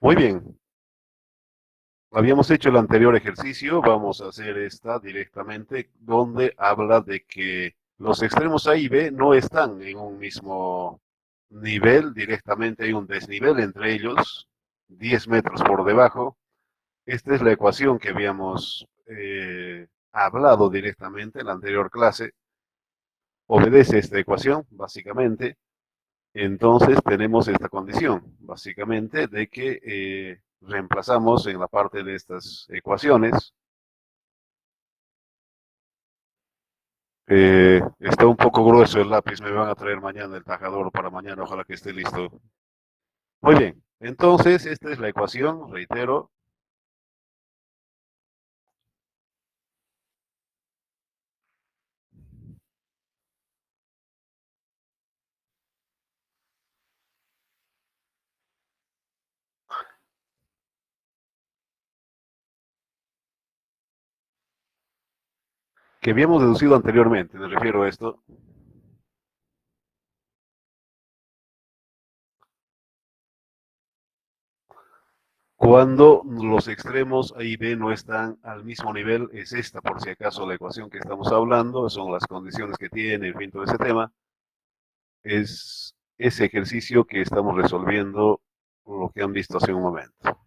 Muy bien, habíamos hecho el anterior ejercicio, vamos a hacer esta directamente, donde habla de que los extremos A y B no están en un mismo nivel, directamente hay un desnivel entre ellos, 10 metros por debajo. Esta es la ecuación que habíamos hablado directamente en la anterior clase. Obedece esta ecuación, básicamente. Entonces tenemos esta condición, básicamente, de que reemplazamos en la parte de estas ecuaciones. Está un poco grueso el lápiz, me van a traer mañana el tajador para mañana, ojalá que esté listo. Muy bien, entonces esta es la ecuación, reitero, que habíamos deducido anteriormente, me refiero a esto. Cuando los extremos A y B no están al mismo nivel, es esta, por si acaso, la ecuación que estamos hablando, son las condiciones que tiene, en fin, todo ese tema. Es ese ejercicio que estamos resolviendo, lo que han visto hace un momento.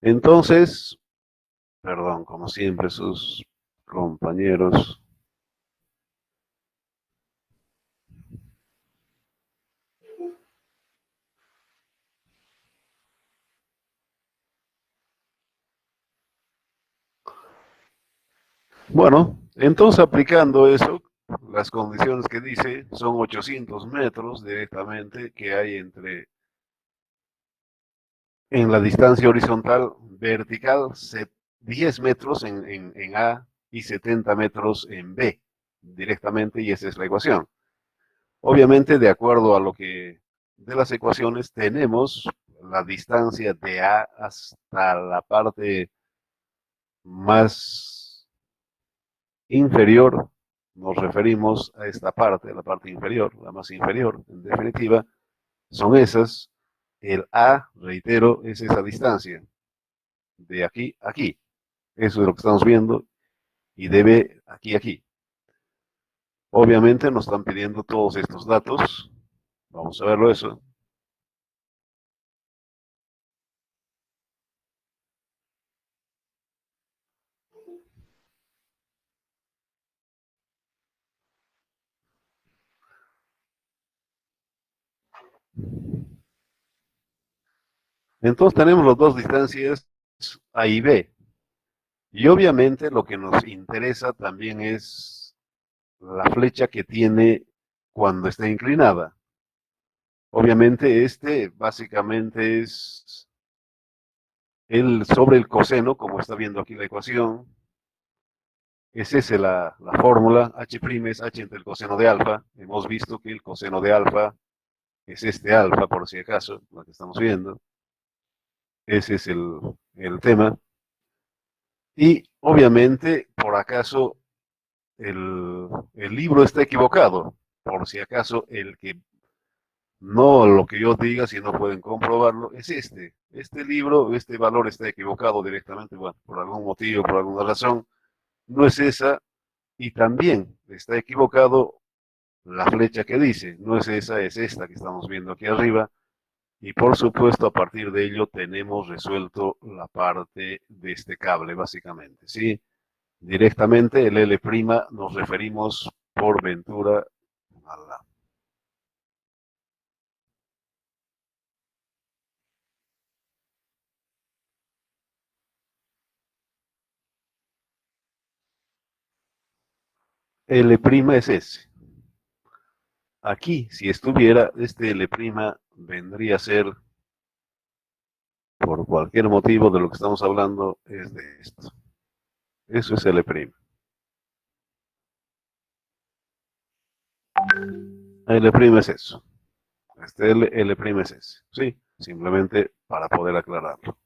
Entonces, perdón, como siempre, sus compañeros. Bueno, entonces aplicando eso, las condiciones que dice son 800 metros directamente que hay entre, en la distancia horizontal vertical, 10 metros en A y 70 metros en B directamente, y esa es la ecuación. Obviamente, de acuerdo a lo que de las ecuaciones, tenemos la distancia de A hasta la parte más inferior, nos referimos a esta parte, la parte inferior, la más inferior, en definitiva, son esas. El A, reitero, es esa distancia, de aquí a aquí. Eso es lo que estamos viendo, y debe aquí a aquí. Obviamente nos están pidiendo todos estos datos. Vamos a verlo eso. Entonces tenemos las dos distancias A y B. Y obviamente lo que nos interesa también es la flecha que tiene cuando está inclinada. Obviamente este básicamente es el sobre el coseno, como está viendo aquí la ecuación. Es esa la fórmula. H' es H entre el coseno de alfa. Hemos visto que el coseno de alfa es este alfa, por si acaso, lo que estamos viendo. Ese es el tema. Y obviamente, por acaso, el libro está equivocado. Por si acaso, el que no lo que yo diga, si no pueden comprobarlo, es este. Este libro, este valor está equivocado directamente, bueno, por algún motivo, por alguna razón, no es esa. Y también está equivocado la flecha que dice, no es esa, es esta que estamos viendo aquí arriba. Y por supuesto, a partir de ello tenemos resuelto la parte de este cable, básicamente, ¿sí? Directamente el L' nos referimos por ventura a la L' es ese. Aquí, si estuviera, este L' vendría a ser, por cualquier motivo de lo que estamos hablando, es de esto. Eso es L'. L' es eso. Este L' es ese. Sí, simplemente para poder aclararlo.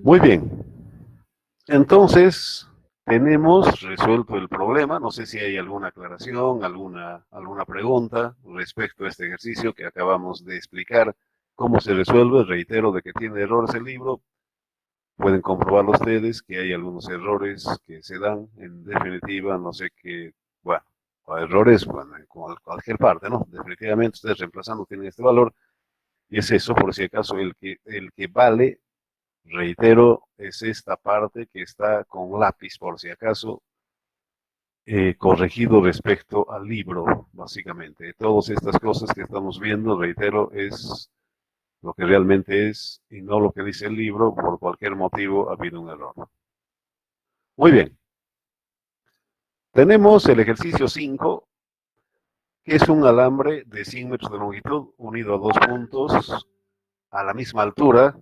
Muy bien. Entonces, tenemos resuelto el problema. No sé si hay alguna aclaración, alguna pregunta respecto a este ejercicio que acabamos de explicar. ¿Cómo se resuelve? Reitero de que tiene errores el libro. Pueden comprobarlo ustedes que hay algunos errores que se dan. En definitiva, no sé qué, bueno, errores, bueno, en cualquier parte, ¿no? Definitivamente ustedes reemplazando tienen este valor. Y es eso, por si acaso, el que vale, reitero, es esta parte que está con lápiz, por si acaso, corregido respecto al libro, básicamente. Todas estas cosas que estamos viendo, reitero, es lo que realmente es y no lo que dice el libro. Por cualquier motivo ha habido un error. Muy bien. Tenemos el ejercicio 5, que es un alambre de 100 metros de longitud unido a dos puntos a la misma altura.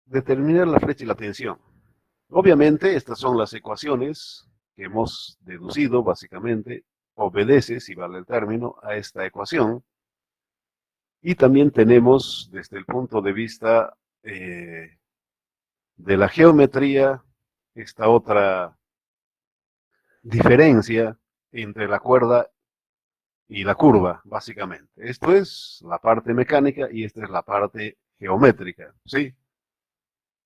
Determinar la flecha y la tensión. Obviamente, estas son las ecuaciones que hemos deducido, básicamente, obedece, si vale el término, a esta ecuación. Y también tenemos, desde el punto de vista de la geometría, esta otra diferencia entre la cuerda y la curva, básicamente. Esto es la parte mecánica y esta es la parte geométrica, ¿sí?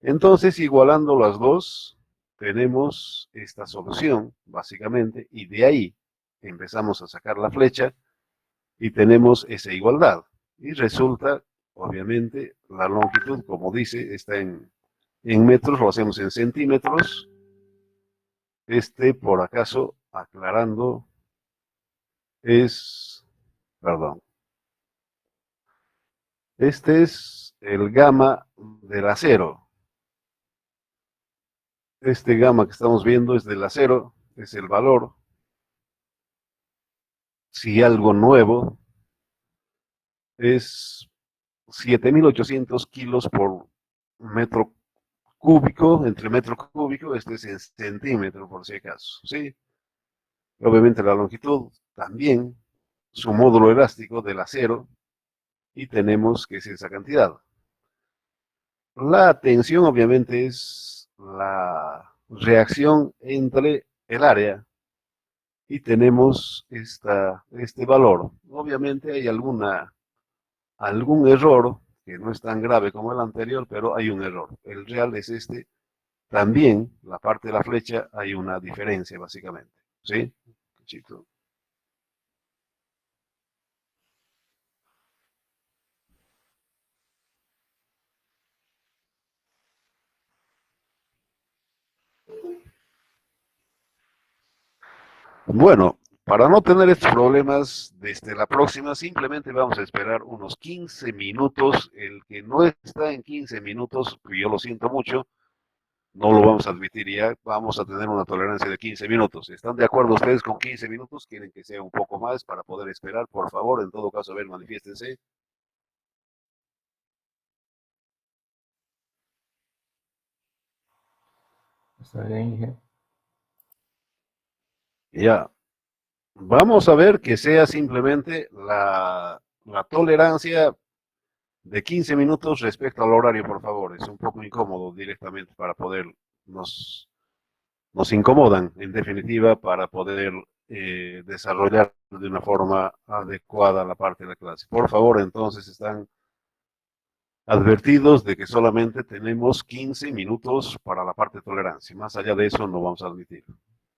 Entonces, igualando las dos, tenemos esta solución, básicamente, y de ahí empezamos a sacar la flecha y tenemos esa igualdad. Y resulta, obviamente, la longitud, como dice, está en metros, lo hacemos en centímetros. Por acaso, aclarando, es, perdón, este es el gamma del acero. Este gamma que estamos viendo es del acero, es el valor. Si algo nuevo es 7.800 kilos por metro cúbico, entre metro cúbico, este es en centímetro por si acaso, ¿sí? Obviamente la longitud también, su módulo elástico del acero, y tenemos que es esa cantidad. La tensión obviamente es la reacción entre el área y tenemos este valor. Obviamente hay algún error que no es tan grave como el anterior, pero hay un error. El real es este. También la parte de la flecha hay una diferencia básicamente. ¿Sí? Chito. Bueno, para no tener estos problemas desde la próxima, simplemente vamos a esperar unos 15 minutos. El que no está en 15 minutos, yo lo siento mucho, no lo vamos a admitir ya, vamos a tener una tolerancia de 15 minutos. ¿Están de acuerdo ustedes con 15 minutos? ¿Quieren que sea un poco más para poder esperar? Por favor, en todo caso, a ver, manifiéstense. Está bien, dije. Ya, vamos a ver que sea simplemente la tolerancia de 15 minutos respecto al horario, por favor. Es un poco incómodo directamente para poder, nos, nos incomodan, en definitiva, para poder desarrollar de una forma adecuada la parte de la clase. Por favor, entonces están advertidos de que solamente tenemos 15 minutos para la parte de tolerancia. Más allá de eso no vamos a admitir.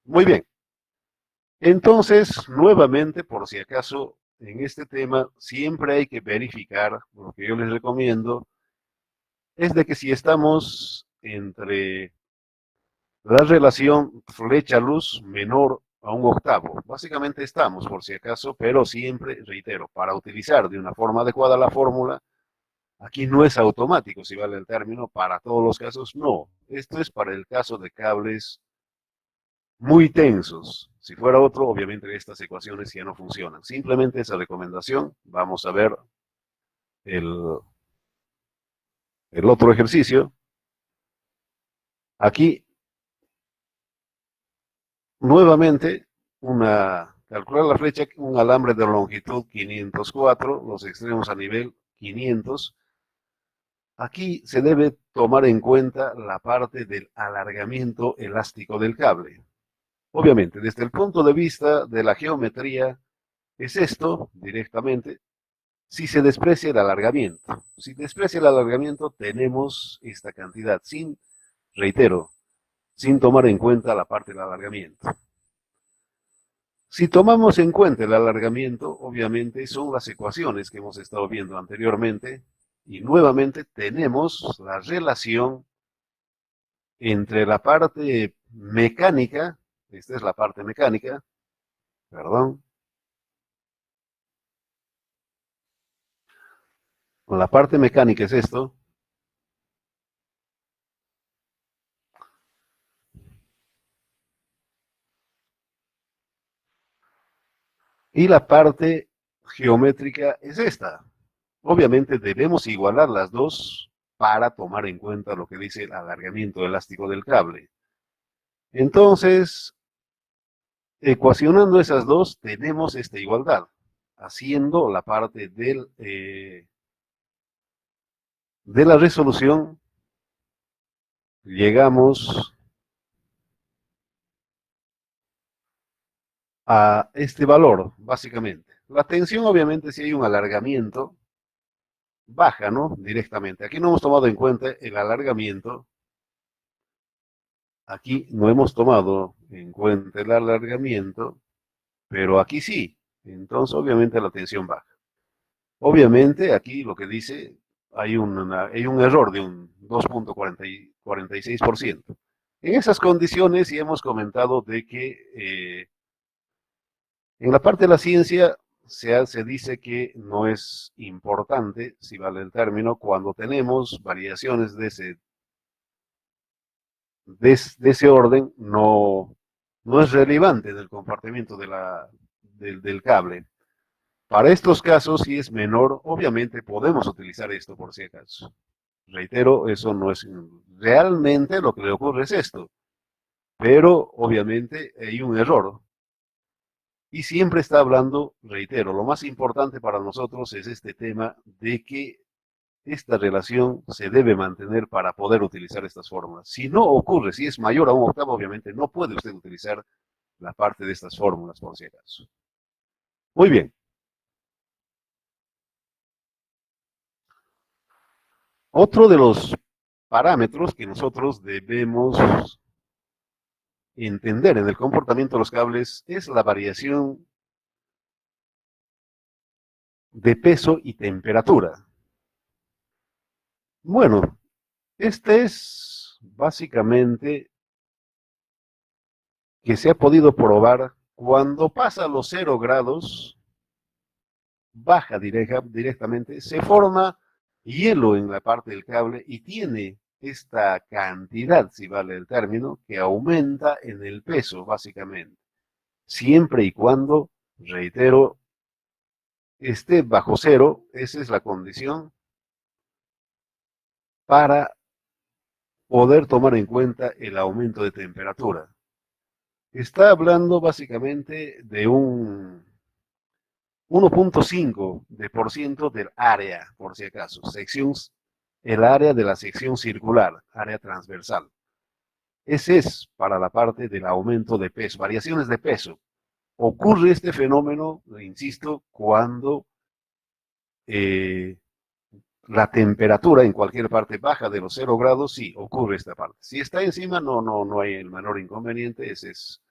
Muy bien. Entonces, nuevamente, por si acaso, en este tema siempre hay que verificar, lo que yo les recomiendo, es de que si estamos entre la relación flecha-luz menor a un octavo, básicamente estamos, por si acaso, pero siempre, reitero, para utilizar de una forma adecuada la fórmula, aquí no es automático, si vale el término, para todos los casos, no. Esto es para el caso de cables muy tensos. Si fuera otro, obviamente estas ecuaciones ya no funcionan. Simplemente esa recomendación. Vamos a ver el, el otro ejercicio. Aquí, nuevamente, calcular la flecha, un alambre de longitud 504, los extremos a nivel 500. aquí se debe tomar en cuenta la parte del alargamiento elástico del cable. Obviamente, desde el punto de vista de la geometría, es esto directamente si se desprecia el alargamiento. Si desprecia el alargamiento, tenemos esta cantidad, reitero, sin tomar en cuenta la parte del alargamiento. Si tomamos en cuenta el alargamiento, obviamente son las ecuaciones que hemos estado viendo anteriormente, y nuevamente tenemos la relación entre la parte mecánica, esta es la parte mecánica, perdón, la parte mecánica es esto, y la parte geométrica es esta. Obviamente debemos igualar las dos para tomar en cuenta lo que dice el alargamiento elástico del cable. Entonces, ecuacionando esas dos, tenemos esta igualdad, haciendo la parte de la resolución, llegamos a este valor, básicamente. La tensión, obviamente, si hay un alargamiento, baja, ¿no? Directamente. Aquí no hemos tomado en cuenta el alargamiento. Aquí no hemos tomado en cuenta el alargamiento, pero aquí sí. Entonces, obviamente, la tensión baja. Obviamente, aquí lo que dice, hay un error de un 2.46%. En esas condiciones, sí hemos comentado de que en la parte de la ciencia se dice que no es importante, si vale el término, cuando tenemos variaciones de ese orden, no es relevante del comportamiento del cable. Para estos casos, si es menor, obviamente podemos utilizar esto por si acaso. Reitero, eso no es realmente lo que le ocurre es esto, pero obviamente hay un error. Y siempre está hablando, reitero, lo más importante para nosotros es este tema de que esta relación se debe mantener para poder utilizar estas fórmulas. Si no ocurre, si es mayor a un octavo, obviamente no puede usted utilizar la parte de estas fórmulas por si acaso. Muy bien. Otro de los parámetros que nosotros debemos entender en el comportamiento de los cables es la variación de peso y temperatura. Bueno, este es básicamente que se ha podido probar cuando pasa los 0 grados, baja directamente, se forma hielo en la parte del cable y tiene esta cantidad, si vale el término, que aumenta en el peso, básicamente. Siempre y cuando, reitero, esté bajo cero, esa es la condición para poder tomar en cuenta el aumento de temperatura. Está hablando básicamente de un 1.5% del área, por si acaso, el área de la sección circular, área transversal. Ese es para la parte del aumento de peso, variaciones de peso. Ocurre este fenómeno, insisto, cuando eh, la temperatura en cualquier parte baja de los 0 grados, sí, ocurre esta parte. Si está encima, no hay el menor inconveniente, ese es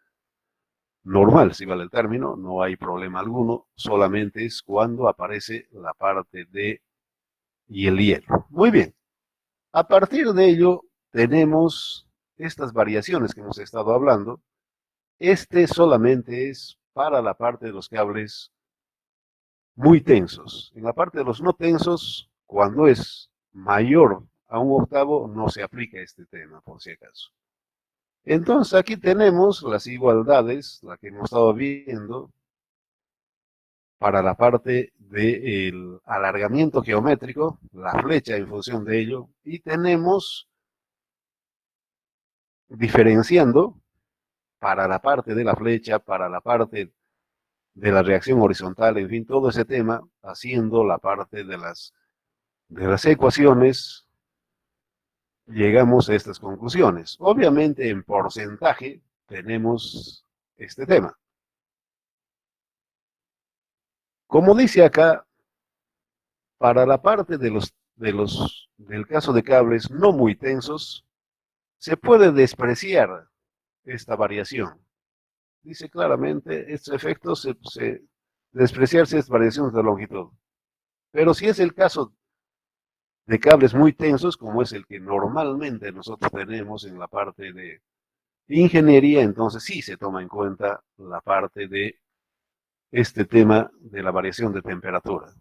normal, si vale el término, no hay problema alguno, solamente es cuando aparece la parte de y el hielo. Muy bien, a partir de ello tenemos estas variaciones que hemos estado hablando. Este solamente es para la parte de los cables muy tensos. En la parte de los no tensos, cuando es mayor a un octavo, no se aplica este tema, por si acaso. Entonces aquí tenemos las igualdades, la que hemos estado viendo, para la parte del alargamiento geométrico, la flecha en función de ello, y tenemos diferenciando para la parte de la flecha, para la parte de la reacción horizontal, en fin, todo ese tema, haciendo la parte de las ecuaciones llegamos a estas conclusiones. Obviamente en porcentaje tenemos este tema. Como dice acá, para la parte del caso de cables no muy tensos, se puede despreciar esta variación. Dice claramente, estos efectos despreciarse es variaciones de longitud. Pero si es el caso de cables muy tensos, como es el que normalmente nosotros tenemos en la parte de ingeniería, entonces sí se toma en cuenta la parte de este tema de la variación de temperatura.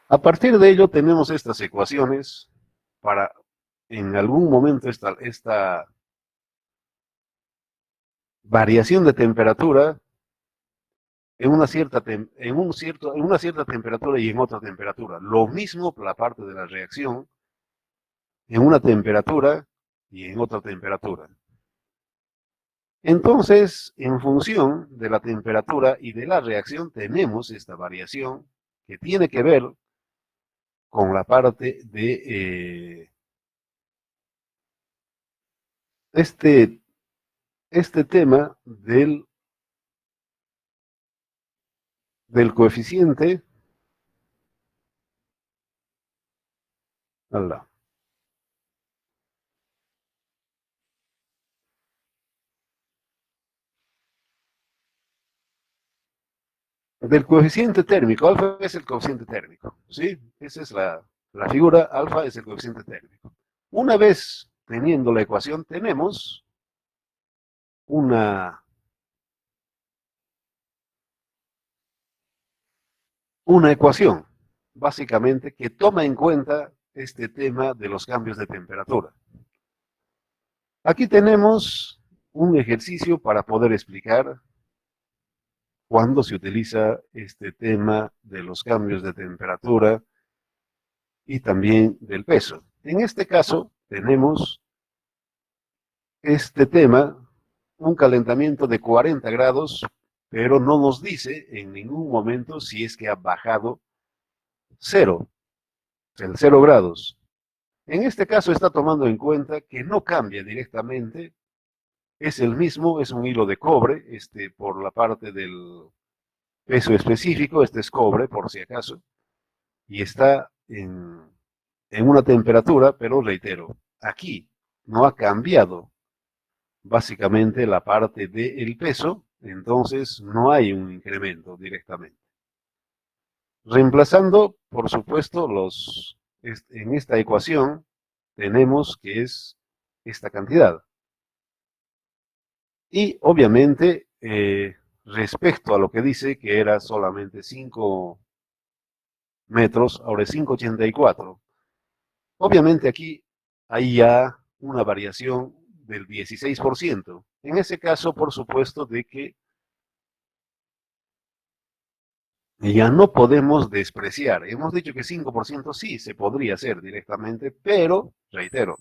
A partir de ello tenemos estas ecuaciones para en algún momento esta variación de temperatura en una cierta temperatura y en otra temperatura. Lo mismo por la parte de la reacción en una temperatura y en otra temperatura. Entonces, en función de la temperatura y de la reacción, tenemos esta variación que tiene que ver con la parte de este, este tema del coeficiente ala, del coeficiente térmico. Alfa es el coeficiente térmico, ¿sí? Esa es la figura, alfa es el coeficiente térmico. Una vez teniendo la ecuación, tenemos una, una ecuación, básicamente, que toma en cuenta este tema de los cambios de temperatura. Aquí tenemos un ejercicio para poder explicar cuándo se utiliza este tema de los cambios de temperatura y también del peso. En este caso, tenemos este tema, un calentamiento de 40 grados, pero no nos dice en ningún momento si es que ha bajado cero, el 0 grados. En este caso está tomando en cuenta que no cambia directamente, es el mismo, es un hilo de cobre, por la parte del peso específico, este es cobre por si acaso, y está en una temperatura, pero reitero, aquí no ha cambiado básicamente la parte del peso, entonces no hay un incremento directamente. Reemplazando, por supuesto, en esta ecuación tenemos que es esta cantidad. Y obviamente, respecto a lo que dice que era solamente 5 metros, ahora es 5,84. Obviamente aquí hay ya una variación del 16%. En ese caso, por supuesto, de que ya no podemos despreciar. Hemos dicho que 5% sí se podría hacer directamente, pero, reitero,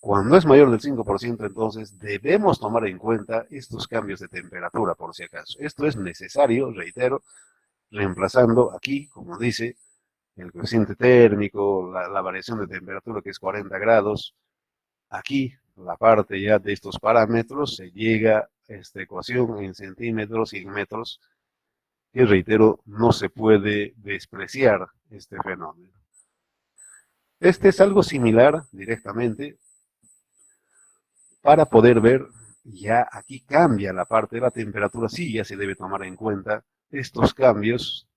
cuando es mayor del 5%, entonces debemos tomar en cuenta estos cambios de temperatura, por si acaso. Esto es necesario, reitero, reemplazando aquí, como dice, el coeficiente térmico, la variación de temperatura que es 40 grados. Aquí, la parte ya de estos parámetros, se llega a esta ecuación en centímetros y en metros, que reitero, no se puede despreciar este fenómeno. Este es algo similar directamente para poder ver, ya aquí cambia la parte de la temperatura, sí, ya se debe tomar en cuenta estos cambios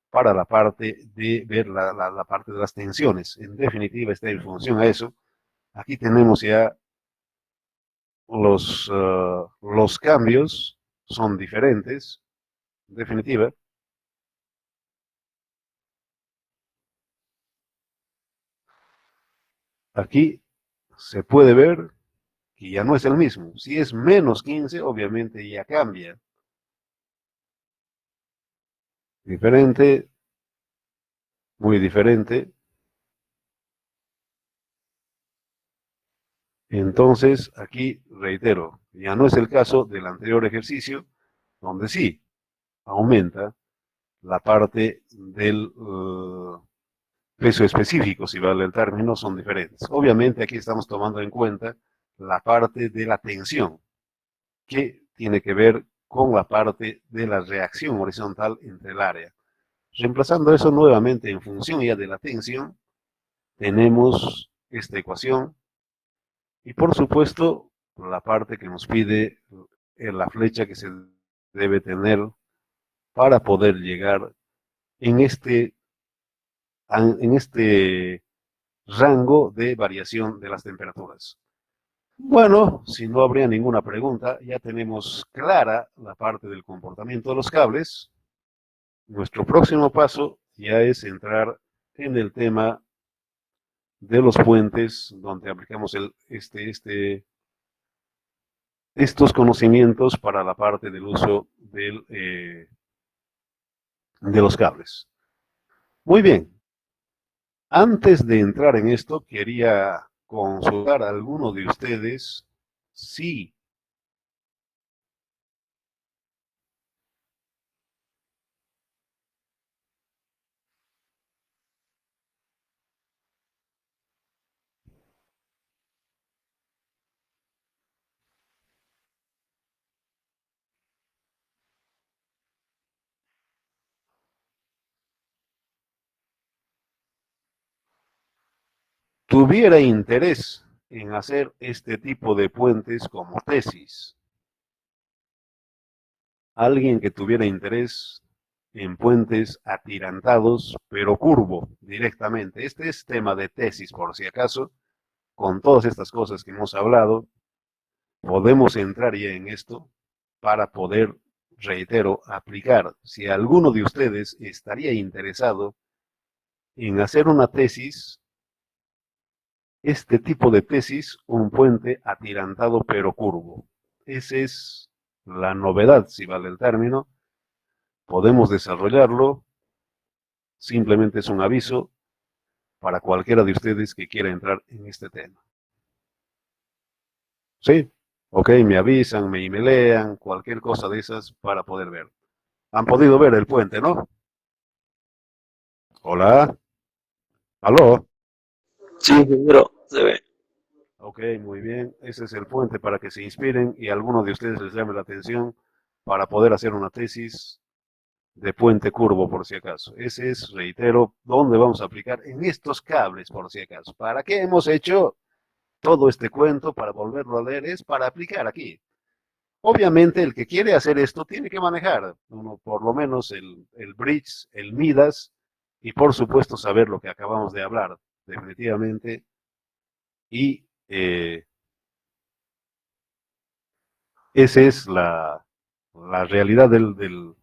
para la parte de ver la parte de las tensiones. En definitiva, está en función a eso. Aquí tenemos ya los cambios, son diferentes, en definitiva. Aquí se puede ver que ya no es el mismo. Si es menos 15, obviamente ya cambia. Diferente, muy diferente. Entonces, aquí reitero, ya no es el caso del anterior ejercicio, donde sí aumenta la parte del peso específico, si vale el término, son diferentes. Obviamente aquí estamos tomando en cuenta la parte de la tensión, que tiene que ver con la parte de la reacción horizontal entre el área. Reemplazando eso nuevamente en función ya de la tensión, tenemos esta ecuación y por supuesto la parte que nos pide la flecha que se debe tener para poder llegar en este rango de variación de las temperaturas. Bueno, si no habría ninguna pregunta, ya tenemos clara la parte del comportamiento de los cables. Nuestro próximo paso ya es entrar en el tema de los puentes, donde aplicamos estos conocimientos para la parte del uso de los cables. Muy bien, antes de entrar en esto, quería consultar a alguno de ustedes si tuviera interés en hacer este tipo de puentes como tesis. Alguien que tuviera interés en puentes atirantados, pero curvo directamente. Este es tema de tesis, por si acaso. Con todas estas cosas que hemos hablado, podemos entrar ya en esto para poder, reitero, aplicar. Si alguno de ustedes estaría interesado en hacer una tesis, este tipo de tesis, un puente atirantado pero curvo. Esa es la novedad, si vale el término. Podemos desarrollarlo. Simplemente es un aviso para cualquiera de ustedes que quiera entrar en este tema. ¿Sí? Ok, me avisan, me emailean, cualquier cosa de esas para poder ver. Han podido ver el puente, ¿no? Hola, aló. Sí, ingeniero, se ve. Ok, muy bien. Ese es el puente para que se inspiren y a alguno de ustedes les llame la atención para poder hacer una tesis de puente curvo, por si acaso. Ese es, reitero, donde vamos a aplicar en estos cables, por si acaso. ¿Para qué hemos hecho todo este cuento? Para volverlo a leer, es para aplicar aquí. Obviamente, el que quiere hacer esto tiene que manejar, por lo menos el bridge, el Midas, y por supuesto saber lo que acabamos de hablar, definitivamente. Y esa es la realidad de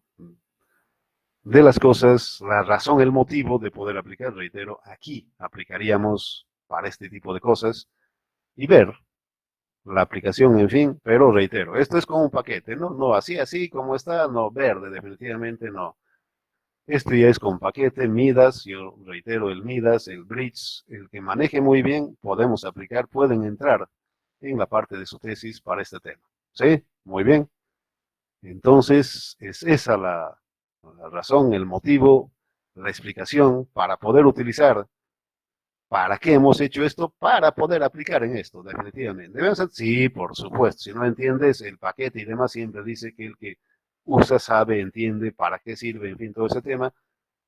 las cosas, la razón, el motivo de poder aplicar, reitero, aquí aplicaríamos para este tipo de cosas y ver la aplicación, en fin, pero reitero, esto es como un paquete, ¿no? No así como está, no, verde, definitivamente no. Esto ya es con paquete, Midas, yo reitero, el Midas, el Bridge, el que maneje muy bien, podemos aplicar, pueden entrar en la parte de su tesis para este tema. ¿Sí? Muy bien. Entonces, es esa la razón, el motivo, la explicación para poder utilizar. ¿Para qué hemos hecho esto? Para poder aplicar en esto, definitivamente. ¿Debemos ser? Sí, por supuesto. Si no entiendes el paquete y demás, siempre dice que el que usa, sabe, entiende para qué sirve, en fin, todo ese tema.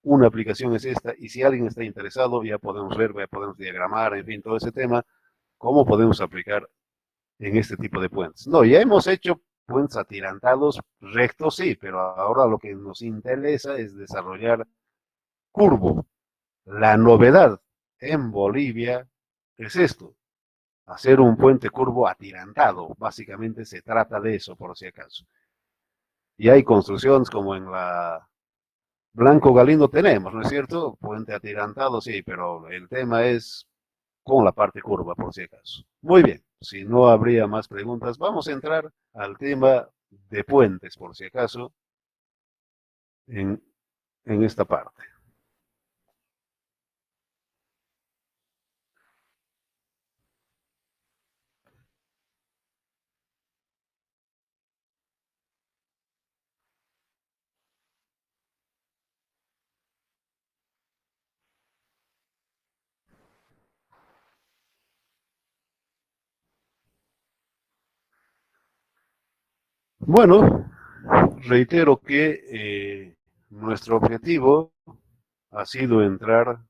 Una aplicación es esta, y si alguien está interesado, ya podemos ver, ya podemos diagramar, en fin, todo ese tema, cómo podemos aplicar en este tipo de puentes. No, ya hemos hecho puentes atirantados rectos, sí, pero ahora lo que nos interesa es desarrollar curvo. La novedad en Bolivia es esto, hacer un puente curvo atirantado. Básicamente se trata de eso, por si acaso. Y hay construcciones como en la Blanco Galindo tenemos, ¿no es cierto? Puente atirantado, sí, pero el tema es con la parte curva, por si acaso. Muy bien, si no habría más preguntas, vamos a entrar al tema de puentes, por si acaso, en, en esta parte. Bueno, reitero que nuestro objetivo ha sido entrar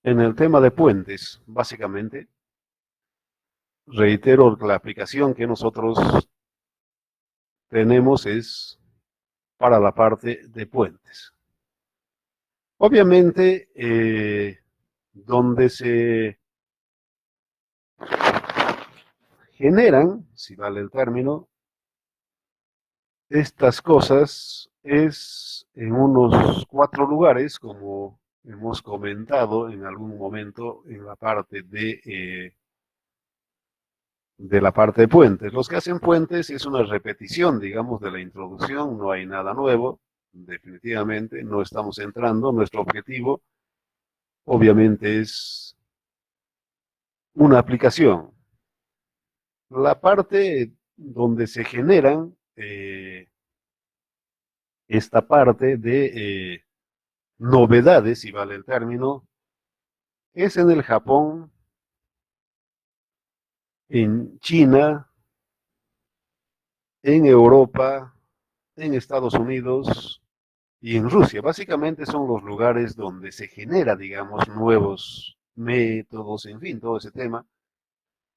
en el tema de puentes, básicamente. Reitero que la aplicación que nosotros tenemos es para la parte de puentes. Obviamente, donde se generan, si vale el término, estas cosas es en unos 4 lugares, como hemos comentado en algún momento en la parte de la parte de puentes. Los que hacen puentes es una repetición, digamos, de la introducción, no hay nada nuevo, definitivamente no estamos entrando. Nuestro objetivo, obviamente, es una aplicación. La parte donde se generan esta parte de novedades, si vale el término, es en el Japón, en China, en Europa, en Estados Unidos y en Rusia. Básicamente son los lugares donde se genera, digamos, nuevos métodos, en fin, todo ese tema,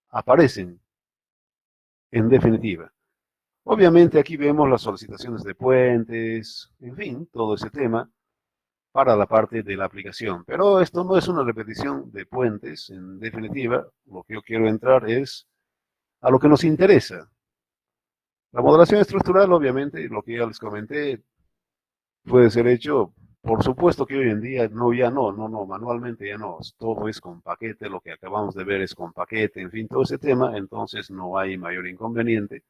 aparecen en definitiva. Obviamente aquí vemos las solicitaciones de puentes, en fin, todo ese tema para la parte de la aplicación. Pero esto no es una repetición de puentes, en definitiva, lo que yo quiero entrar es a lo que nos interesa. La modelación estructural, obviamente, lo que ya les comenté, puede ser hecho, por supuesto que hoy en día no, ya no, manualmente ya no, todo es con paquete, lo que acabamos de ver es con paquete, en fin, todo ese tema, entonces no hay mayor inconveniente.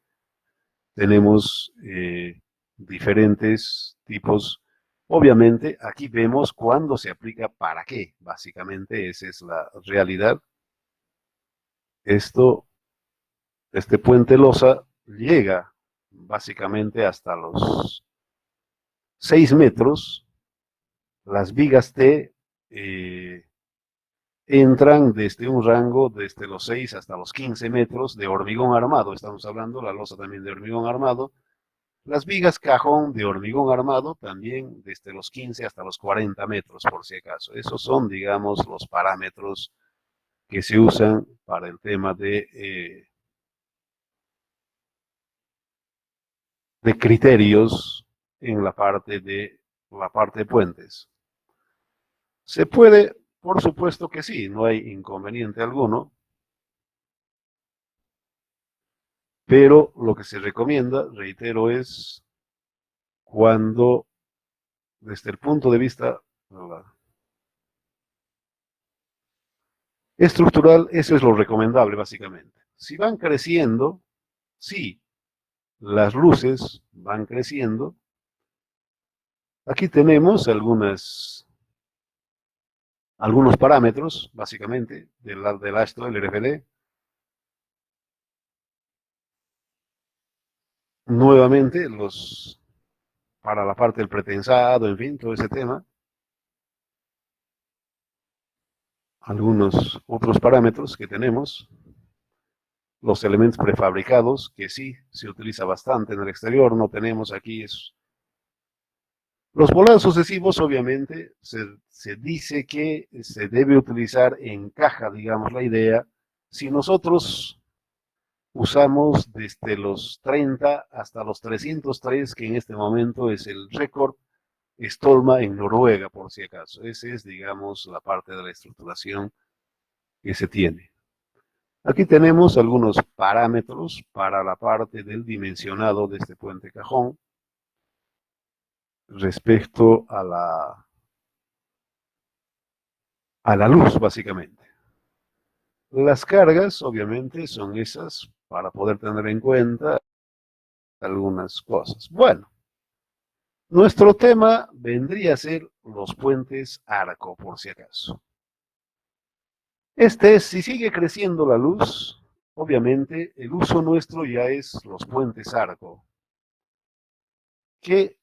Tenemos diferentes tipos. Obviamente, aquí vemos cuándo se aplica para qué, básicamente esa es la realidad. Este puente losa llega básicamente hasta los 6 metros. Las vigas T entran desde un rango desde los 6 hasta los 15 metros de hormigón armado. Estamos hablando, la losa también de hormigón armado. Las vigas cajón de hormigón armado también desde los 15 hasta los 40 metros, por si acaso. Esos son, digamos, los parámetros que se usan para el tema de criterios en la parte de puentes. Se puede, por supuesto que sí, no hay inconveniente alguno, pero lo que se recomienda, reitero, es cuando, desde el punto de vista estructural, eso es lo recomendable básicamente. Si van creciendo, sí, las luces van creciendo. Aquí tenemos algunos parámetros, básicamente, del astro, del RFD. Nuevamente, para la parte del pretensado, en fin, todo ese tema. Algunos otros parámetros que tenemos. Los elementos prefabricados, que sí se utiliza bastante en el exterior, no tenemos aquí los volados sucesivos, obviamente, se dice que se debe utilizar en caja, digamos, la idea. Si nosotros usamos desde los 30 hasta los 303, que en este momento es el récord Stolma en Noruega, por si acaso. Esa es, digamos, la parte de la estructuración que se tiene. Aquí tenemos algunos parámetros para la parte del dimensionado de este puente cajón respecto a la luz, básicamente. Las cargas, obviamente, son esas para poder tener en cuenta algunas cosas. Bueno, nuestro tema vendría a ser los puentes arco, por si acaso. Si sigue creciendo la luz, obviamente el uso nuestro ya es los puentes arco, que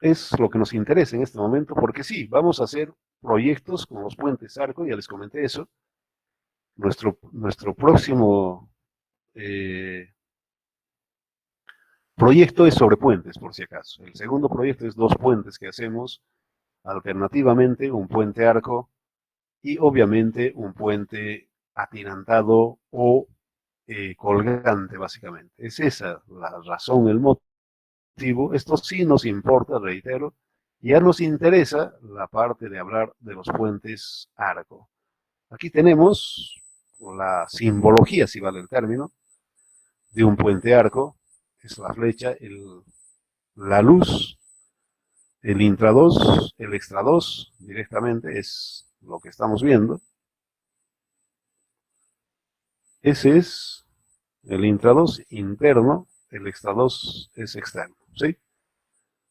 es lo que nos interesa en este momento, porque sí, vamos a hacer proyectos con los puentes arco, ya les comenté eso, nuestro próximo proyecto es sobre puentes, por si acaso. El segundo proyecto es 2 puentes que hacemos alternativamente, un puente arco y obviamente un puente atirantado o colgante, básicamente. Es esa la razón, el motivo. Esto sí nos importa, reitero. Ya nos interesa la parte de hablar de los puentes arco. Aquí tenemos la simbología, si vale el término, de un puente arco. Es la flecha, la luz, el intra 2, el extra 2, directamente es lo que estamos viendo. Ese es el intra 2 interno, el extra 2 es externo, ¿sí?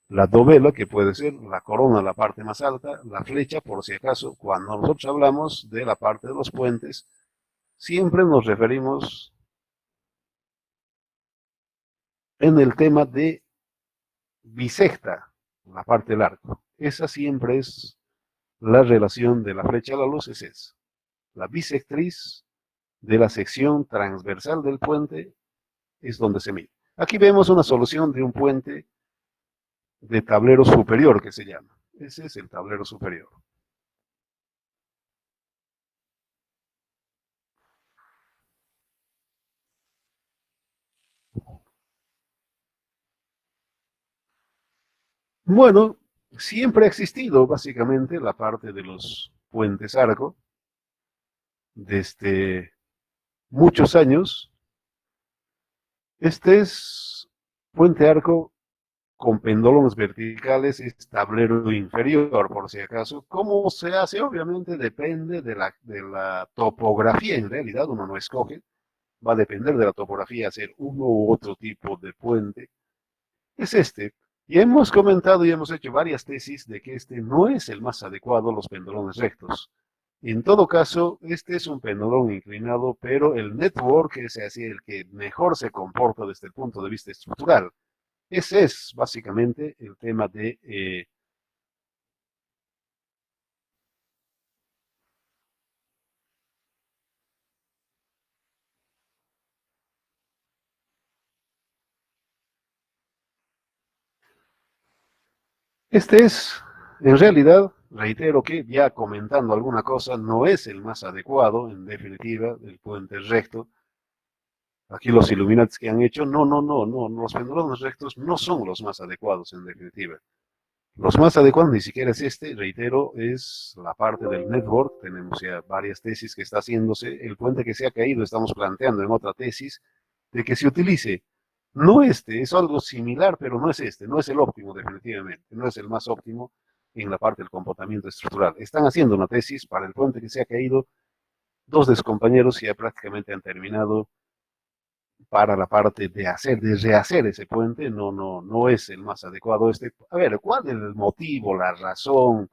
La dovela, que puede ser la corona, la parte más alta, la flecha, por si acaso, cuando nosotros hablamos de la parte de los puentes, siempre nos referimos en el tema de bisecta, la parte del arco. Esa siempre es la relación de la flecha a la luz, es esa. La bisectriz de la sección transversal del puente es donde se mide. Aquí vemos una solución de un puente de tablero superior que se llama. Ese es el tablero superior. Bueno, siempre ha existido básicamente la parte de los puentes arco desde muchos años. Este es puente arco con pendolones verticales, es tablero inferior, por si acaso. ¿Cómo se hace? Obviamente depende de la topografía, en realidad uno no escoge, va a depender de la topografía hacer uno u otro tipo de puente. Es este. Y hemos comentado y hemos hecho varias tesis de que este no es el más adecuado, los pendolones rectos. En todo caso, este es un pendolón inclinado, pero el network es así el que mejor se comporta desde el punto de vista estructural. Ese es básicamente el tema de este es, en realidad, reitero que ya comentando alguna cosa, no es el más adecuado, en definitiva, el puente recto. Aquí los Illuminati que han hecho, no, los pendolones rectos no son los más adecuados, en definitiva. Los más adecuados ni siquiera es este, reitero, es la parte del network. Tenemos ya varias tesis que está haciéndose. El puente que se ha caído, estamos planteando en otra tesis, de que se utilice. No este, es algo similar, pero no es este, no es el óptimo definitivamente, no es el más óptimo en la parte del comportamiento estructural. Están haciendo una tesis para el puente que se ha caído, 2 de sus compañeros ya prácticamente han terminado para la parte de rehacer ese puente, no es el más adecuado este. A ver, ¿cuál es el motivo, la razón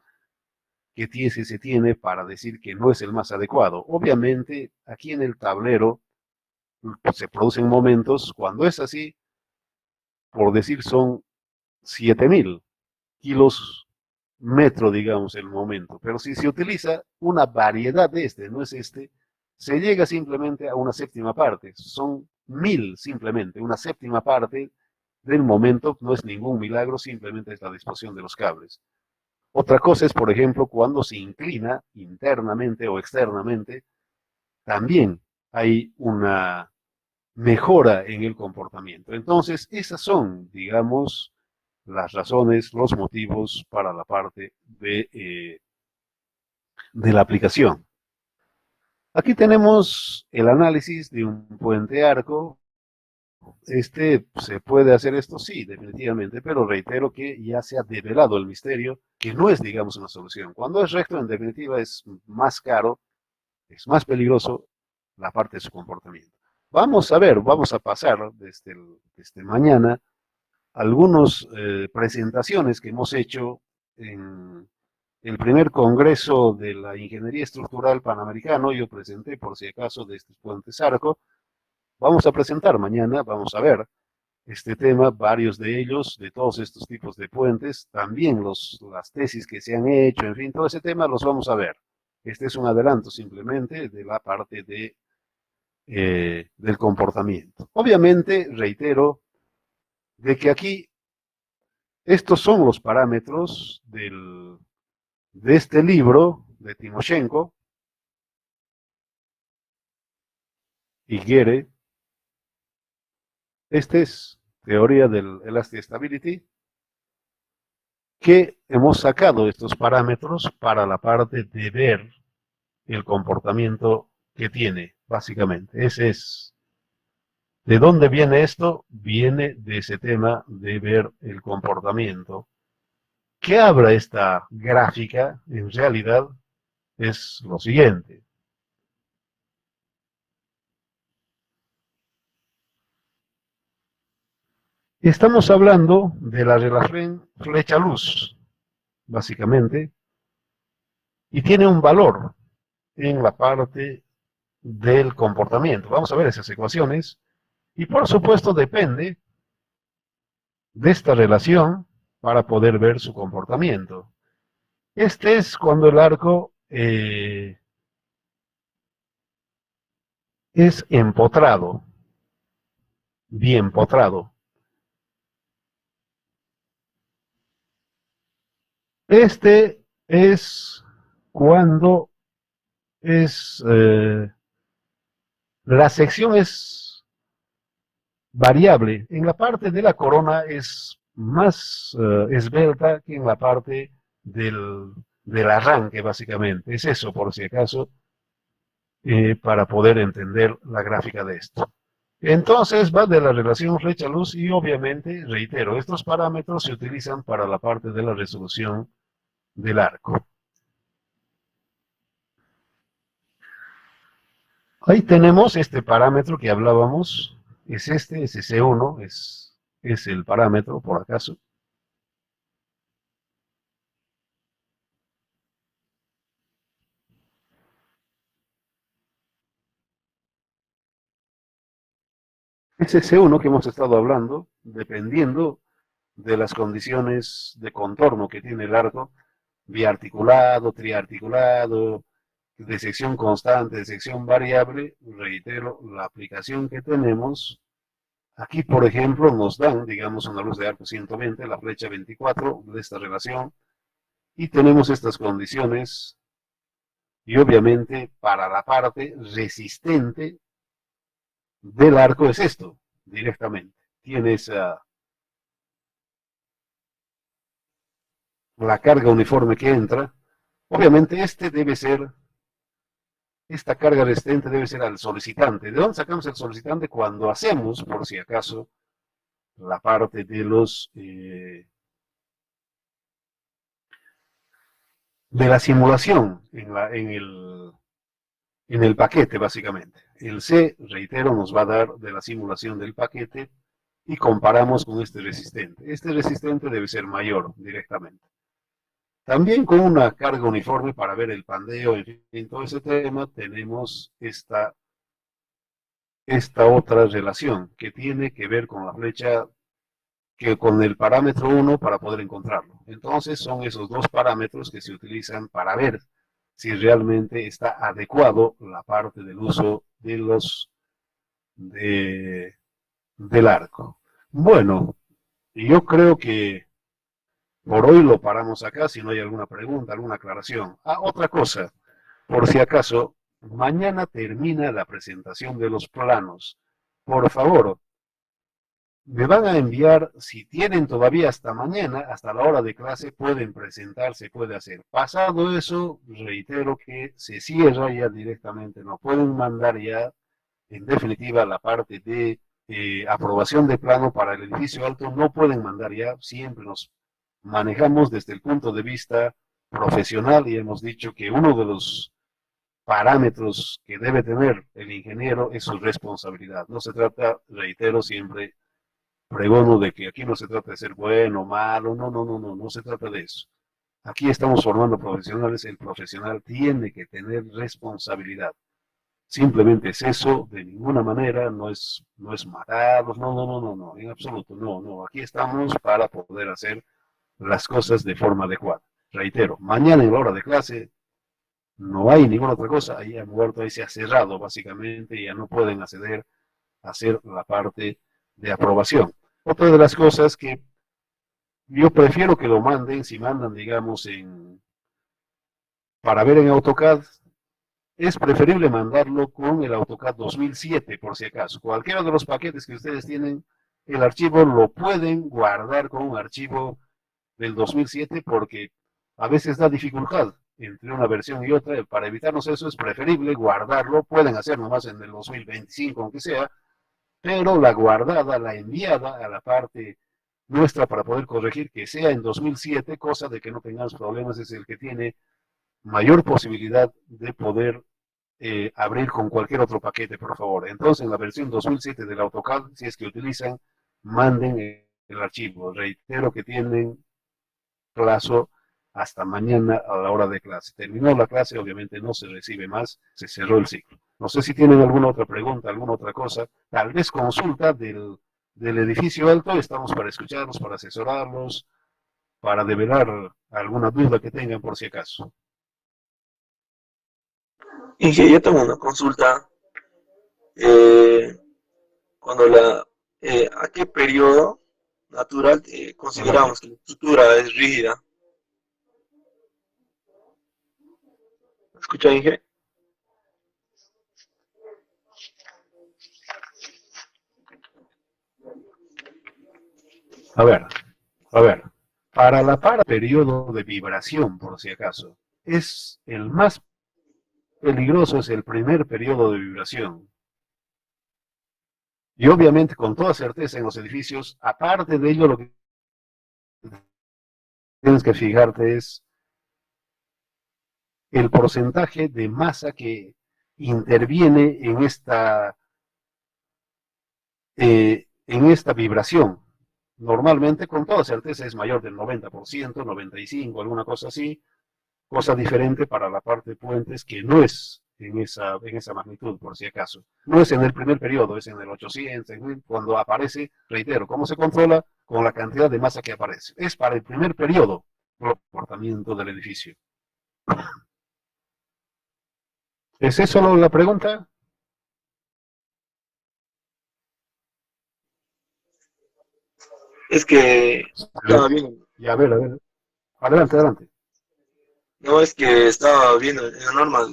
se tiene para decir que no es el más adecuado? Obviamente, aquí en el tablero se producen momentos cuando es así, por decir, son 7000 kilos metro, digamos, el momento. Pero si se utiliza una variedad de este, no es este, se llega simplemente a una séptima parte. Son 1000 simplemente, una séptima parte del momento, no es ningún milagro, simplemente es la disposición de los cables. Otra cosa es, por ejemplo, cuando se inclina internamente o externamente, también hay una mejora en el comportamiento. Entonces, esas son, digamos, las razones, los motivos para la parte de la aplicación. Aquí tenemos el análisis de un puente arco. ¿Se puede hacer esto? Sí, definitivamente, pero reitero que ya se ha develado el misterio, que no es, digamos, una solución. Cuando es recto, en definitiva, es más caro, es más peligroso la parte de su comportamiento. Vamos a ver, vamos a pasar desde mañana algunas presentaciones que hemos hecho en el primer congreso de la Ingeniería Estructural Panamericano. Yo presenté, por si acaso, de estos puentes arco. Vamos a presentar mañana, vamos a ver este tema, varios de ellos, de todos estos tipos de puentes, también las tesis que se han hecho, en fin, todo ese tema los vamos a ver. Este es un adelanto simplemente de la parte del comportamiento. Obviamente, reitero, de que aquí estos son los parámetros de este libro de Timoshenko y Gere. Este es teoría del Elastic Stability, que hemos sacado estos parámetros para la parte de ver el comportamiento que tiene, básicamente. Ese es. ¿De dónde viene esto? Viene de ese tema de ver el comportamiento. ¿Qué habla esta gráfica? En realidad es lo siguiente. Estamos hablando de la relación flecha-luz, básicamente, y tiene un valor en la parte del comportamiento. Vamos a ver esas ecuaciones. Y por supuesto depende de esta relación para poder ver su comportamiento. Este es cuando el arco es empotrado, bien potrado. Este es cuando es la sección es variable. En la parte de la corona es más esbelta que en la parte del arranque, básicamente. Es eso, por si acaso, para poder entender la gráfica de esto. Entonces va de la relación flecha-luz y obviamente, reitero, estos parámetros se utilizan para la parte de la resolución del arco. Ahí tenemos este parámetro que hablábamos, es este, es C1, es el parámetro, por acaso. Es C1 que hemos estado hablando, dependiendo de las condiciones de contorno que tiene el arco, biarticulado, triarticulado, de sección constante, de sección variable. Reitero, la aplicación que tenemos, aquí por ejemplo nos dan, digamos, una luz de arco 120, la flecha 24 de esta relación, y tenemos estas condiciones, y obviamente para la parte resistente del arco es esto, directamente. Tienes la carga uniforme que entra. Obviamente esta carga resistente debe ser al solicitante. ¿De dónde sacamos el solicitante? Cuando hacemos, por si acaso, la parte de la simulación en el paquete, básicamente. El C, reitero, nos va a dar de la simulación del paquete y comparamos con este resistente. Este resistente debe ser mayor directamente. También con una carga uniforme para ver el pandeo, en fin, todo ese tema, tenemos esta otra relación que tiene que ver con la flecha, que con el parámetro 1 para poder encontrarlo. Entonces son esos dos parámetros que se utilizan para ver si realmente está adecuado la parte del uso del arco. Bueno, yo creo que por hoy lo paramos acá, si no hay alguna pregunta, alguna aclaración. Otra cosa, por si acaso, mañana termina la presentación de los planos. Por favor, me van a enviar, si tienen todavía hasta mañana, hasta la hora de clase, pueden presentar, se puede hacer. Pasado eso, reitero que se cierra ya directamente, no pueden mandar ya, en definitiva, la parte de aprobación de plano para el edificio alto, no pueden mandar ya, siempre nos manejamos desde el punto de vista profesional y hemos dicho que uno de los parámetros que debe tener el ingeniero es su responsabilidad. No se trata, reitero siempre, pregono de que aquí no se trata de ser bueno, malo, no se trata de eso. Aquí estamos formando profesionales, el profesional tiene que tener responsabilidad. Simplemente es eso, de ninguna manera, no es matarlos, no, en absoluto, no. Aquí estamos para poder hacer las cosas de forma adecuada. Reitero, mañana en la hora de clase No hay ninguna otra cosa, ahí ha muerto, ahí se ha cerrado básicamente, y ya no pueden acceder a hacer la parte de aprobación. Otra de las cosas que yo prefiero que lo manden, si mandan, digamos, para ver en AutoCAD, es preferible mandarlo con el AutoCAD 2007, por si acaso. Cualquiera de los paquetes que ustedes tienen, el archivo lo pueden guardar con un archivo del 2007 porque a veces da dificultad entre una versión y otra. Para evitarnos eso es preferible guardarlo. Pueden hacer nomás en el 2025, aunque sea, pero la guardada, la enviada a la parte nuestra para poder corregir que sea en 2007, cosa de que no tengamos problemas, es el que tiene mayor posibilidad de poder abrir con cualquier otro paquete, por favor. Entonces, en la versión 2007 del AutoCAD, si es que utilizan, manden el archivo. Reitero que tienen plazo hasta mañana a la hora de clase. Terminó la clase, obviamente no se recibe más, se cerró el ciclo. No sé si tienen alguna otra pregunta, alguna otra cosa, tal vez consulta del edificio alto, estamos para escucharlos, para asesorarlos, para develar alguna duda que tengan por si acaso. Inge, yo tengo una consulta. Eh, ¿A qué periodo natural consideramos que la estructura es rígida? ¿Me escucha, Inge? A ver, a ver, para la par periodo de vibración, por si acaso, es el más peligroso, es el primer periodo de vibración. Y obviamente, con toda certeza, en los edificios, aparte de ello, lo que tienes que fijarte es el porcentaje de masa que interviene en esta vibración. Normalmente, con toda certeza, es mayor del 90%, 95%, alguna cosa así, cosa diferente para la parte de puentes que no es en esa magnitud, por si acaso. No es en el primer periodo, es en el 800, cuando aparece, reitero, ¿cómo se controla? Con la cantidad de masa que aparece. Es para el primer periodo el comportamiento del edificio. ¿Es eso la pregunta? Es que estaba viendo, Ya, a ver, adelante, adelante. no es que estaba viendo en la norma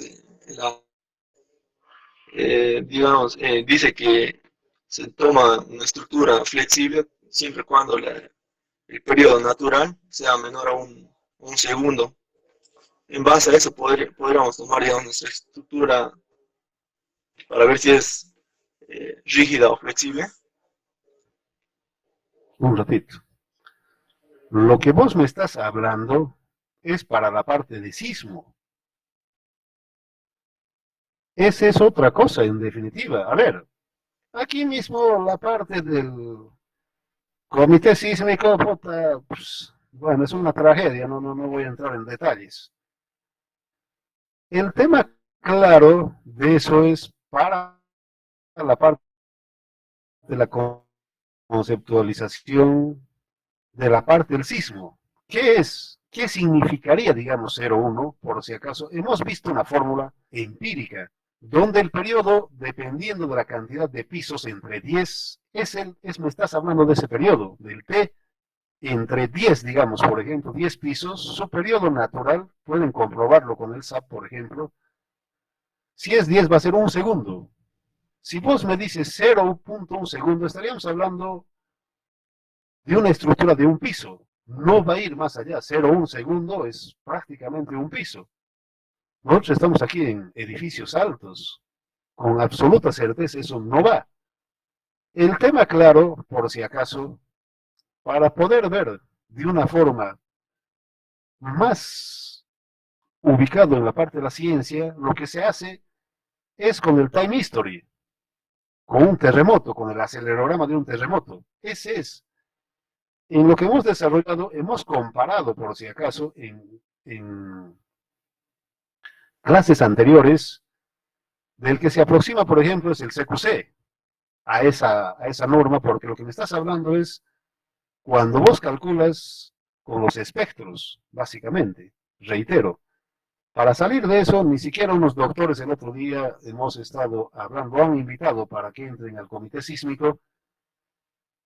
digamos, dice que se toma una estructura flexible siempre cuando el periodo natural sea menor a un segundo. En base a eso podríamos tomar ya nuestra estructura para ver si es rígida o flexible. Un ratito. Lo que vos me estás hablando es para la parte de sismo. Esa es otra cosa, en definitiva. A ver, aquí mismo la parte del comité sísmico, puta, pues, bueno, es una tragedia, no voy a entrar en detalles. El tema claro de eso es para la parte de la conceptualización de la parte del sismo. ¿Qué es? ¿Qué significaría, digamos, 0,1? Por si acaso, hemos visto una fórmula empírica donde el periodo, dependiendo de la cantidad de pisos entre 10, me estás hablando de ese periodo, del T entre 10, digamos, por ejemplo, 10 pisos, su periodo natural, pueden comprobarlo con el SAP, por ejemplo, si es 10 va a ser un segundo. Si vos me dices 0,1 segundo, estaríamos hablando de una estructura de un piso. No va a ir más allá. 0,1 segundo es prácticamente un piso. Nosotros estamos aquí en edificios altos. Con absoluta certeza eso no va. El tema claro, por si acaso, para poder ver de una forma más ubicado en la parte de la ciencia, lo que se hace es con el time history, con un terremoto, con el acelerograma de un terremoto. Ese es. En lo que hemos desarrollado, hemos comparado, por si acaso, en clases anteriores, del que se aproxima, por ejemplo, es el CQC a esa norma, porque lo que me estás hablando es cuando vos calculas con los espectros, básicamente, reitero, Para salir de eso, ni siquiera unos doctores el otro día hemos estado hablando, han invitado para que entren al comité sísmico.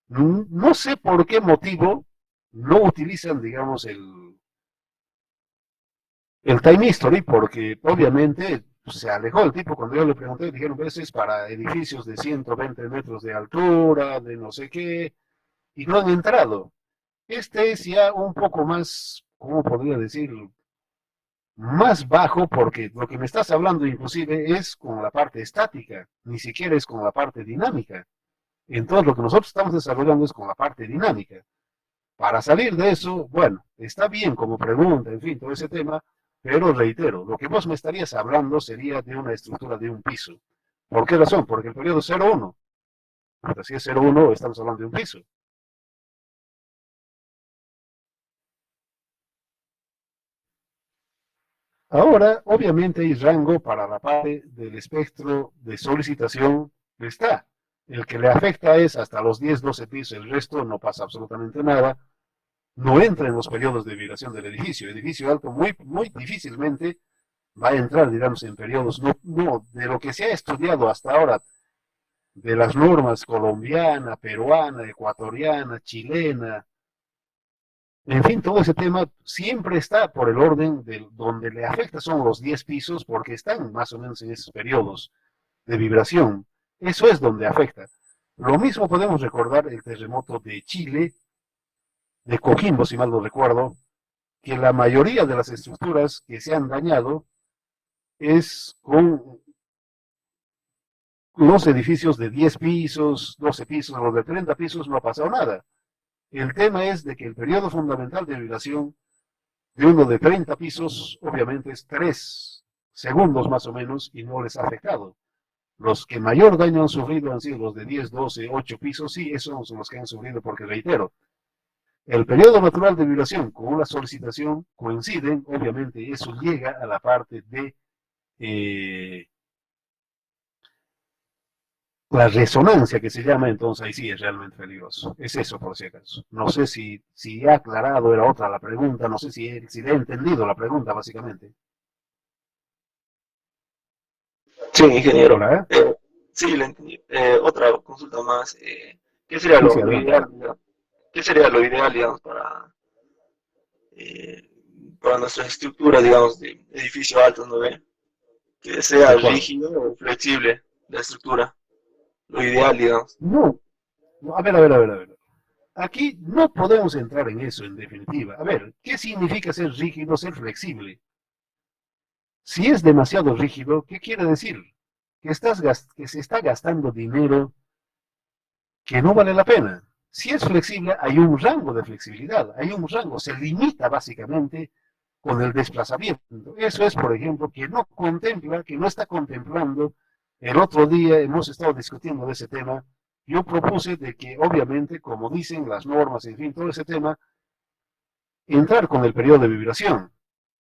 No sé por qué motivo no utilizan, digamos, el time history, porque obviamente se alejó el tipo cuando yo le pregunté, dijeron que eso es para edificios de 120 metros de altura, de no sé qué, y no han entrado. Este es ya un poco más, ¿cómo podría decir? Más bajo, porque lo que me estás hablando inclusive es con la parte estática, ni siquiera es con la parte dinámica. Entonces lo que nosotros estamos desarrollando es con la parte dinámica. Para salir de eso, bueno, está bien como pregunta, en fin, todo ese tema, pero reitero, lo que vos me estarías hablando sería de una estructura de un piso. ¿Por qué razón? Porque el periodo 0,1, si es 0,1 estamos hablando de un piso. Ahora, obviamente hay rango para la parte del espectro de solicitación que está. El que le afecta es hasta los 10, 12 pisos, el resto no pasa absolutamente nada, no entra en los periodos de vibración del edificio. El edificio alto muy difícilmente va a entrar, digamos, en periodos, no, de lo que se ha estudiado hasta ahora, de las normas colombiana, peruana, ecuatoriana, chilena, en fin, todo ese tema siempre está por el orden de donde le afecta son los 10 pisos porque están más o menos en esos periodos de vibración. Eso es donde afecta. Lo mismo podemos recordar el terremoto de Chile, de Coquimbo, si mal no recuerdo, que la mayoría de las estructuras que se han dañado es con los edificios de 10 pisos, 12 pisos, los de 30 pisos no ha pasado nada. El tema es de que el periodo fundamental de vibración de uno de 30 pisos, obviamente es 3 segundos más o menos y no les ha afectado. Los que mayor daño han sufrido han sido los de 10, 12, 8 pisos, sí, esos son los que han sufrido porque reitero, el periodo natural de vibración con una solicitación coinciden, obviamente eso llega a la parte de la resonancia que se llama, entonces ahí sí es realmente peligroso. Es eso por si acaso. No sé si he aclarado, era otra la pregunta, no sé si he entendido la pregunta básicamente. Sí, ingeniero. Hola, ¿eh? Sí, le entendí. Otra consulta más. ¿Qué sería Sí, sí, lo adelante. ideal, digamos? ¿Qué sería lo ideal, digamos, eh, para nuestra estructura, digamos, de edificio alto, ¿no ve? Que De sea acuerdo. rígido o flexible la estructura. Lo ideal, digamos. No, no, a ver. Aquí no podemos entrar en eso en definitiva. A ver, ¿qué significa ser rígido, ser flexible? Si es demasiado rígido, ¿qué quiere decir? Que se está gastando dinero que no vale la pena. Si es flexible, hay un rango de flexibilidad, hay un rango, se limita básicamente con el desplazamiento. Eso es, por ejemplo, que no contempla, que no está contemplando. El otro día hemos estado discutiendo de ese tema. Yo propuse de que, obviamente, como dicen las normas, en fin, todo ese tema, entrar con el periodo de vibración.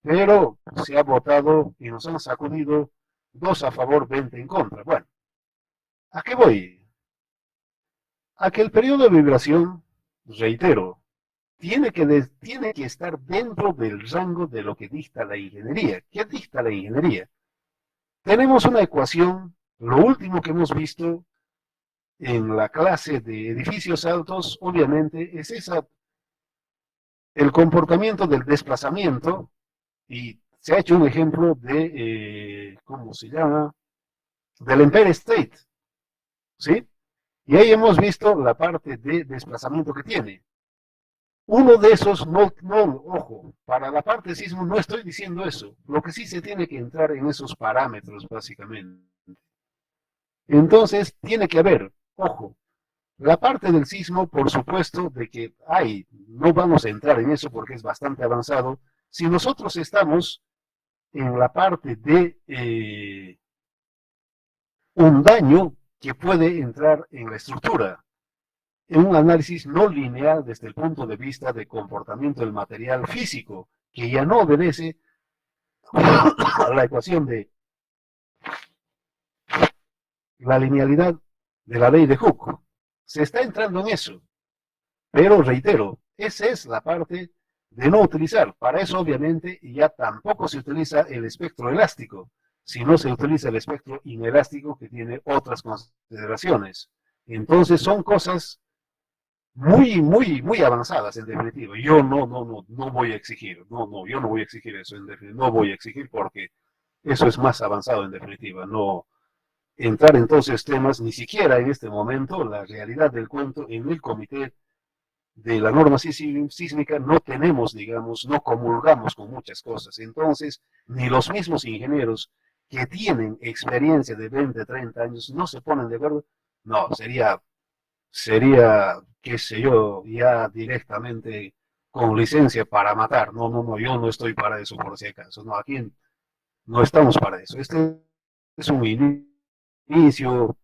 Pero se ha votado y nos han sacudido 2 a favor, 20 en contra. Bueno, ¿a qué voy? A que el periodo de vibración, reitero, tiene que estar dentro del rango de lo que dicta la ingeniería. ¿Qué dicta la ingeniería? Tenemos una ecuación, lo último que hemos visto en la clase de edificios altos, obviamente, es el comportamiento del desplazamiento, y se ha hecho un ejemplo de, ¿cómo se llama? Del Empire State, ¿sí? Y ahí hemos visto la parte de desplazamiento que tiene. Uno de esos, ojo, para la parte de sismo no estoy diciendo eso. Lo que sí se tiene que entrar en esos parámetros, básicamente. Entonces, tiene que haber, ojo, la parte del sismo, por supuesto, de que hay, no vamos a entrar en eso porque es bastante avanzado. Si nosotros estamos en la parte de un daño que puede entrar en la estructura, en un análisis no lineal desde el punto de vista de comportamiento del material físico, que ya no obedece a la ecuación de la linealidad de la ley de Hooke. Se está entrando en eso, pero reitero, esa es la parte de no utilizar. Para eso, obviamente, ya tampoco se utiliza el espectro elástico, sino se utiliza el espectro inelástico que tiene otras consideraciones. Entonces, son cosas muy avanzadas en definitiva. Yo no voy a exigir, yo no voy a exigir eso en definitiva, no voy a exigir porque eso es más avanzado en definitiva, no entrar en todos esos temas, ni siquiera en este momento, la realidad del cuento en el comité de la norma sísmica no tenemos, digamos, no comulgamos con muchas cosas. Entonces, ni los mismos ingenieros que tienen experiencia de 20, 30 años no se ponen de acuerdo. No, sería, qué sé yo, ya directamente con licencia para matar. No, yo no estoy para eso por si acaso. No, aquí no estamos para eso. Este es un inicio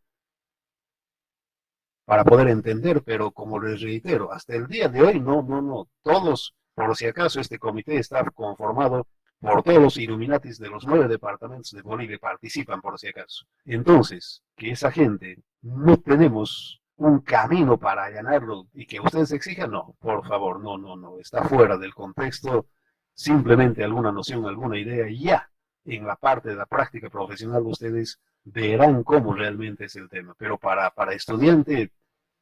para poder entender, pero como les reitero, hasta el día de hoy, todos, por si acaso, este comité está conformado por todos los Illuminatis de los 9 departamentos de Bolivia, participan por si acaso. Entonces, que esa gente no tenemos un camino para allanarlo y que ustedes exijan, no, por favor, no, está fuera del contexto, simplemente alguna noción, alguna idea, y ya en la parte de la práctica profesional ustedes verán cómo realmente es el tema, pero para estudiante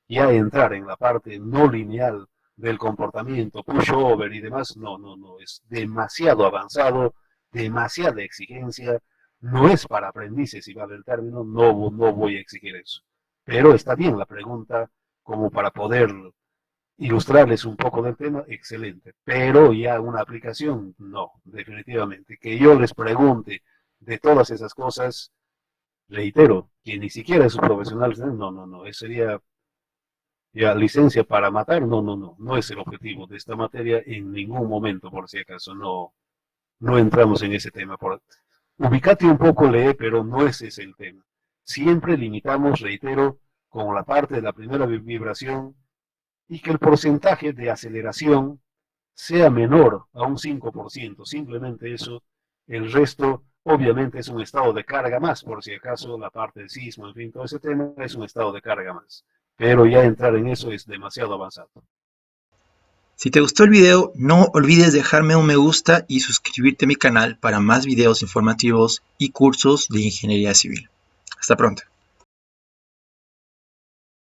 ya entrar en la parte no lineal del comportamiento, pushover y demás, no, es demasiado avanzado, demasiada exigencia, no es para aprendices, si vale el término, no voy a exigir eso. Pero está bien la pregunta como para poder ilustrarles un poco del tema, excelente. Pero ya una aplicación, no, definitivamente. Que yo les pregunte de todas esas cosas, reitero, que ni siquiera es un profesional, no, eso sería ya licencia para matar, no es el objetivo de esta materia en ningún momento, por si acaso, no entramos en ese tema. Ubicate un poco, lee, pero no ese es el tema. Siempre limitamos, reitero, con la parte de la primera vibración y que el porcentaje de aceleración sea menor a un 5%, simplemente eso, el resto obviamente es un estado de carga más, por si acaso la parte del sismo, en fin, todo ese tema es un estado de carga más, pero ya entrar en eso es demasiado avanzado. Si te gustó el video, no olvides dejarme un me gusta y suscribirte a mi canal para más videos informativos y cursos de ingeniería civil. Hasta pronto.